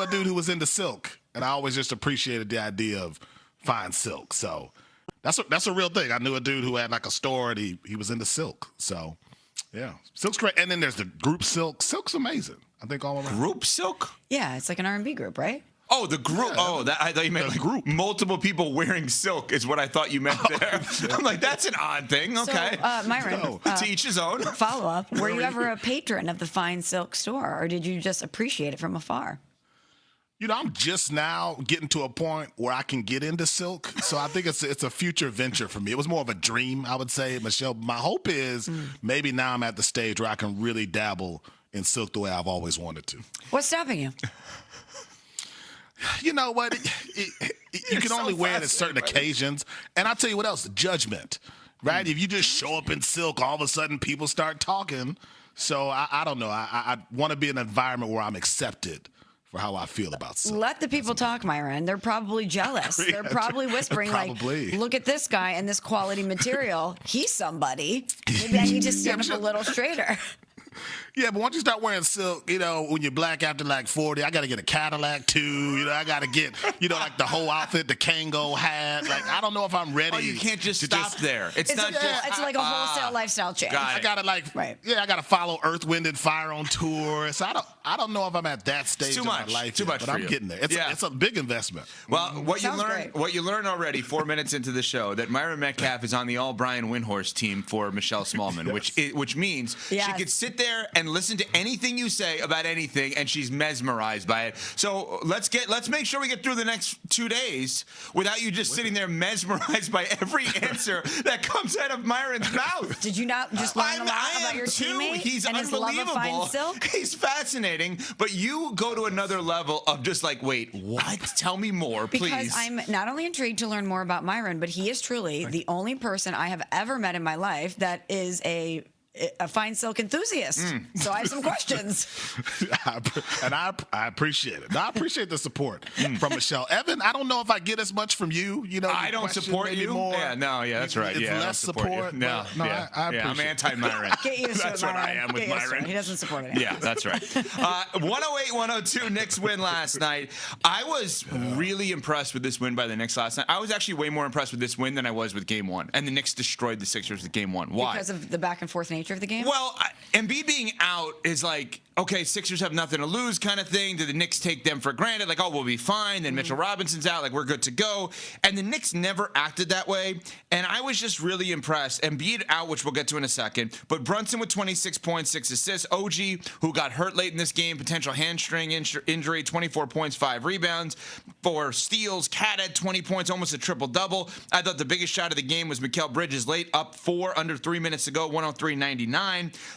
a dude who was into silk, and I always just appreciated the idea of fine silk. So that's a real thing. I knew a dude who had like a store, and he was into silk. So yeah, silk's great. And then there's the group silk. Silk's amazing. I think all around. Group silk? Yeah, it's like an R&B group, right? Oh, the group. Yeah. Oh, I thought you meant like group. Multiple people wearing silk is what I thought you meant there. I'm like, that's an odd thing. Okay. So, Myron, to each his own. Follow up. Were you ever a patron of the fine silk store, or did you just appreciate it from afar? I'm just now getting to a point where I can get into silk. So I think it's a future venture for me. It was more of a dream, I would say, Michelle. My hope is maybe now I'm at the stage where I can really dabble in silk the way I've always wanted to. What's stopping you? You know what? You can only wear it at certain occasions. And I'll tell you what else, judgment, right? If you just show up in silk, all of a sudden people start talking. So I don't know. I want to be in an environment where I'm accepted for how I feel about silk. Let the people talk, Myron. They're probably jealous. They're probably whispering like, look at this guy and this quality material. He's somebody. Maybe I need to stand up a little straighter. Yeah, but once you start wearing silk, when you're black after like 40, I got to get a Cadillac too. I got to get, like the whole outfit, the Kango hat. Like, I don't know if I'm ready. Oh, you can't just stop there. It's not just. It's like a wholesale lifestyle change. I got to I got to follow Earth, Wind, and Fire on tour. So I don't know if I'm at that stage of my life Too much but for I'm you. Getting there. It's a big investment. Well, what you learned already 4 minutes into the show, that Myron Metcalf is on the all Brian Windhorst team for Michelle Smallman, which means she could sit there and listen to anything you say about anything, and she's mesmerized by it. So let's make sure we get through the next 2 days without you just sitting there mesmerized by every answer that comes out of Myron's mouth. Did you not just learn a lot about your teammate? He's and unbelievable. His love of fine silk? He's fascinating, but you go to another level of just like, wait, what? Tell me more, please. Because I'm not only intrigued to learn more about Myron, but he is truly the only person I have ever met in my life that is a fine silk enthusiast. So I have some questions. I appreciate it. I appreciate the support from Michelle. Evan, I don't know if I get as much from you. I don't support you. More. That's right. It's less support. No, I appreciate I'm anti-Myron. Get used to That's it, what I am with Myron. He doesn't support it. Yeah, that's right. 108-102 Knicks win last night. I was really impressed with this win by the Knicks last night. I was actually way more impressed with this win than I was with Game 1. And the Knicks destroyed the Sixers with Game 1. Why? Because of the back and forth nature of the game? Well, Embiid being out is like, okay, Sixers have nothing to lose kind of thing. Do the Knicks take them for granted? Like, oh, we'll be fine. Then Mitchell Robinson's out. Like, we're good to go. And the Knicks never acted that way. And I was just really impressed. Embiid out, which we'll get to in a second. But Brunson with 26 points, 6 assists. OG, who got hurt late in this game, potential hamstring injury, 24 points, 5 rebounds, 4 steals. Cat had 20 points, almost a triple-double. I thought the biggest shot of the game was Mikal Bridges late, up 4, under 3 minutes to go, 103-99.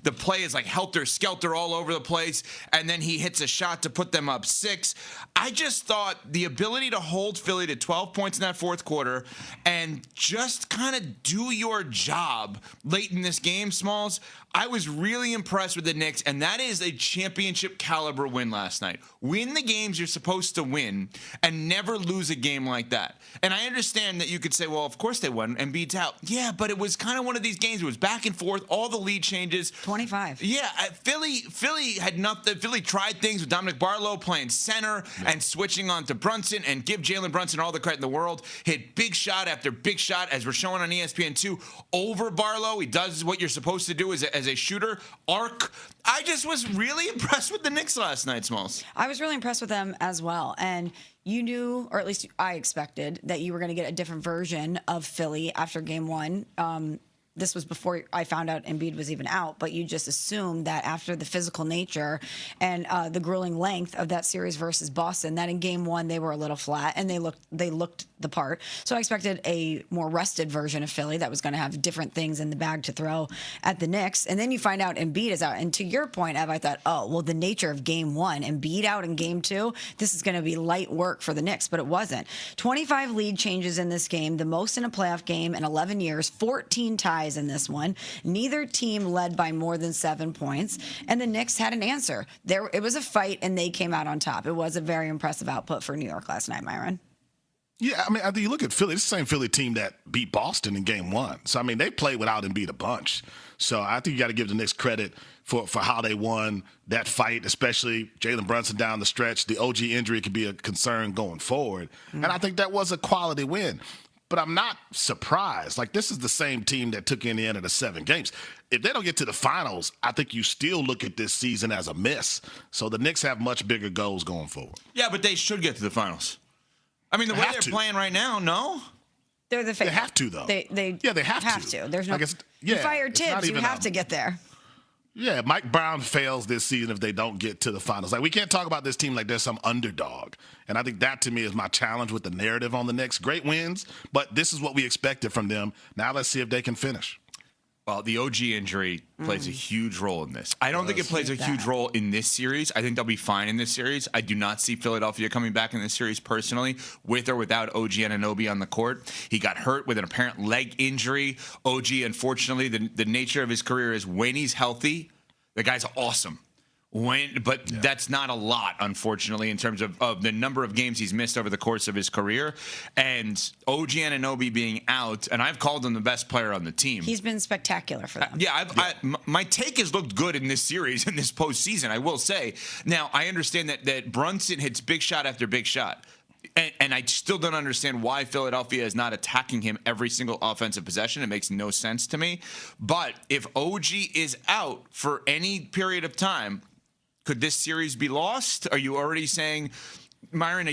The play is like helter-skelter all over the place, and then he hits a shot to put them up 6. I just thought the ability to hold Philly to 12 points in that fourth quarter and just kind of do your job late in this game, Smalls, I was really impressed with the Knicks, and that is a championship caliber win last night. Win the games you're supposed to win and never lose a game like that. And I understand that you could say, well, of course they won, Embiid's out. Yeah, but it was kind of one of these games. It was back and forth, all the lead changes. 25. Yeah, Philly had nothing. Philly tried things with Dominic Barlow playing center and switching on to Brunson, and give Jalen Brunson all the credit in the world. Hit big shot after big shot, as we're showing on ESPN2, over Barlow. He does what you're supposed to do as a shooter. Arc. I just was really impressed with the Knicks last night, Smalls. I was really impressed with them as well. And you knew, or at least I expected, that you were going to get a different version of Philly after Game 1. This was before I found out Embiid was even out, but you just assumed that after the physical nature and the grueling length of that series versus Boston, that in Game 1 they were a little flat and they looked the part. So I expected a more rested version of Philly that was going to have different things in the bag to throw at the Knicks. And then you find out Embiid is out. And to your point, Ev, I thought, oh, well, the nature of Game 1, Embiid out in Game 2, this is going to be light work for the Knicks, but it wasn't. 25 lead changes in this game, the most in a playoff game in 11 years, 14 ties in this one. Neither team led by more than 7 points, and the Knicks had an answer. It was a fight, and they came out on top. It was a very impressive output for New York last night, Myron. Yeah, I mean, I think you look at Philly, it's the same Philly team that beat Boston in game 1. So, I mean, they played without Embiid a bunch. So, I think you got to give the Knicks credit for how they won that fight, especially Jalen Brunson down the stretch. The OG injury could be a concern going forward. And I think that was a quality win. But I'm not surprised. Like, this is the same team that took Indiana to 7 games. If they don't get to the finals, I think you still look at this season as a miss. So, the Knicks have much bigger goals going forward. Yeah, but they should get to the finals. I mean, the way they're playing right now, no? They're the favorite. They have to, though. They have to. There's no. You fired Tibbs. You have to get there. Yeah, Mike Brown fails this season if they don't get to the finals. Like, we can't talk about this team like they're some underdog. And I think that, to me, is my challenge with the narrative on the Knicks. Great wins, but this is what we expected from them. Now let's see if they can finish. Well, the OG injury plays a huge role in this. I don't think it plays a huge role in this series. I think they'll be fine in this series. I do not see Philadelphia coming back in this series personally, with or without OG Anunoby on the court. He got hurt with an apparent leg injury. OG, unfortunately, the nature of his career is when he's healthy, the guy's awesome. That's not a lot, unfortunately, in terms of the number of games he's missed over the course of his career. And OG Anunoby being out, and I've called him the best player on the team. He's been spectacular for them. My take has looked good in this series, in this postseason, I will say. Now, I understand that Brunson hits big shot after big shot. And I still don't understand why Philadelphia is not attacking him every single offensive possession. It makes no sense to me. But if OG is out for any period of time, could this series be lost? Are you already saying, Myron,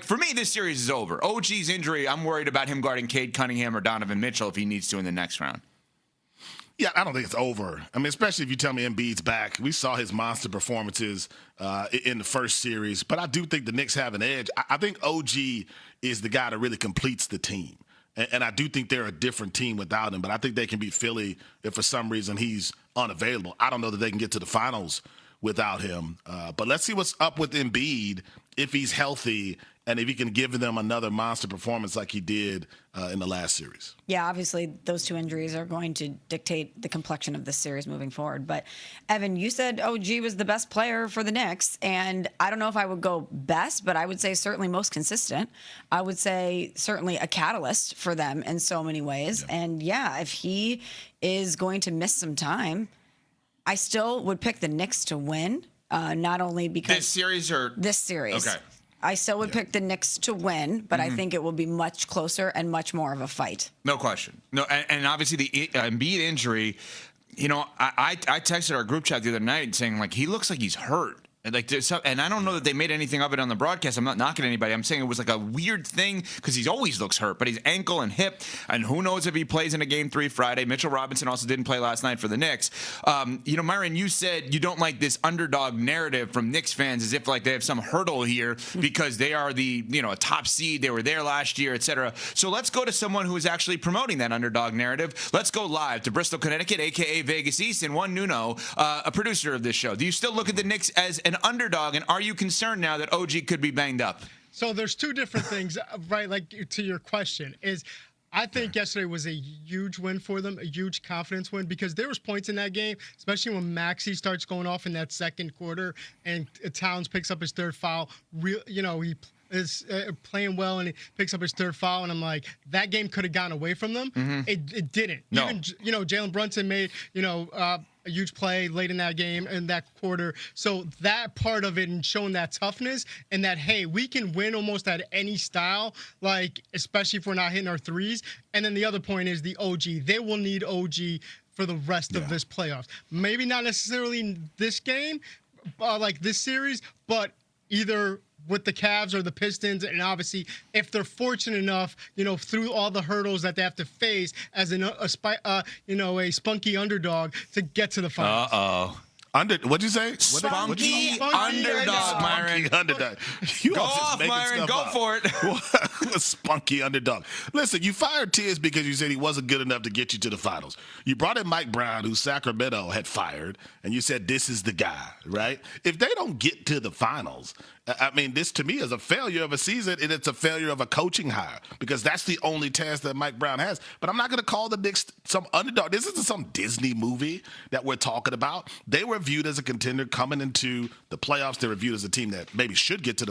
for me, this series is over. OG's injury, I'm worried about him guarding Cade Cunningham or Donovan Mitchell if he needs to in the next round. Yeah, I don't think it's over. I mean, especially if you tell me Embiid's back. We saw his monster performances in the first series, but I do think the Knicks have an edge. I think OG is the guy that really completes the team. And I do think they're a different team without him, but I think they can beat Philly if for some reason he's unavailable. I don't know that they can get to the finals without him. But let's see what's up with Embiid if he's healthy and if he can give them another monster performance like he did in the last series. Yeah, obviously those two injuries are going to dictate the complexion of this series moving forward. But, Evan, you said OG was the best player for the Knicks, and I don't know if I would go best, but I would say certainly most consistent. I would say certainly a catalyst for them in so many ways. Yeah. And, if he is going to miss some time, I still would pick the Knicks to win, not only because this series. Okay. I still would pick the Knicks to win, but I think it will be much closer and much more of a fight. No question. No, and obviously the Embiid injury. I texted our group chat the other night saying he looks like he's hurt. And I don't know that they made anything of it on the broadcast. I'm not knocking anybody. I'm saying it was like a weird thing because he always looks hurt, but his ankle and hip, and who knows if he plays in a Game 3 Friday. Mitchell Robinson also didn't play last night for the Knicks. Myron, you said you don't like this underdog narrative from Knicks fans as if they have some hurdle here because they are the a top seed. They were there last year, etc. So let's go to someone who is actually promoting that underdog narrative. Let's go live to Bristol, Connecticut, a.k.a. Vegas East, and Juan Nuno, a producer of this show. Do you still look at the Knicks as an underdog, and are you concerned now that OG could be banged up? So there's two different things, right? To your question is, I think yesterday was a huge win for them, a huge confidence win, because there was points in that game, especially when Maxey starts going off in that second quarter and Towns picks up his third foul. He is playing well and he picks up his third foul, and I'm like, that game could have gone away from them. Mm-hmm. It didn't. No. Even Jalen Brunson made a huge play late in that game, in that quarter. So that part of it and showing that toughness and that, hey, we can win almost at any style, especially if we're not hitting our threes. And then the other point is the OG. They will need OG for the rest of this playoffs. Maybe not necessarily in this game, this series, but either with the Cavs or the Pistons, and obviously if they're fortunate enough, through all the hurdles that they have to face as a spunky underdog to get to the finals. What'd you say? Spunky underdog, Myron. Spunky underdog. Go off, Myron. Go for it. A spunky underdog. Listen, you fired Tibbs because you said he wasn't good enough to get you to the finals. You brought in Mike Brown, who Sacramento had fired, and you said this is the guy, right? If they don't get to the finals, this to me is a failure of a season, and it's a failure of a coaching hire, because that's the only task that Mike Brown has. But I'm not going to call the Knicks some underdog. This isn't some Disney movie that we're talking about. They were viewed as a contender coming into the playoffs. They were viewed as a team that maybe should get to the